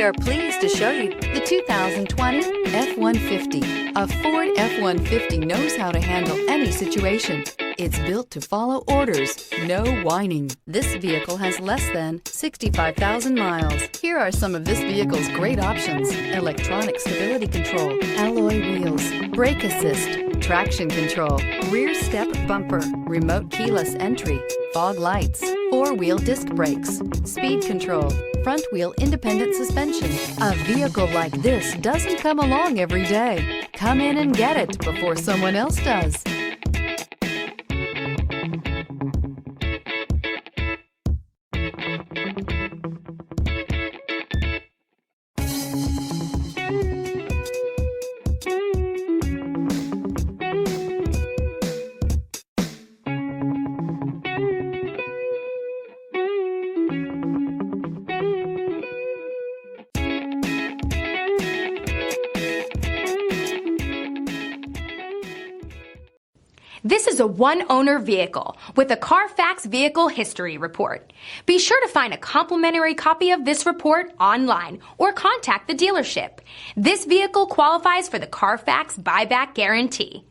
are pleased to show you the 2020 F-150. A Ford F-150 knows how to handle any situation. It's built to follow orders, no whining. This vehicle has less than 65,000 miles. Here are some of this vehicle's great options: electronic stability control, alloy wheels, brake assist, traction control, rear step bumper, remote keyless entry, fog lights, four-wheel disc brakes, speed control, front wheel independent suspension. A vehicle like this doesn't come along every day. Come in and get it before someone else does. This is a one-owner vehicle with a CARFAX Vehicle History Report. Be sure to find a complimentary copy of this report online or contact the dealership. This vehicle qualifies for the CARFAX Buyback Guarantee.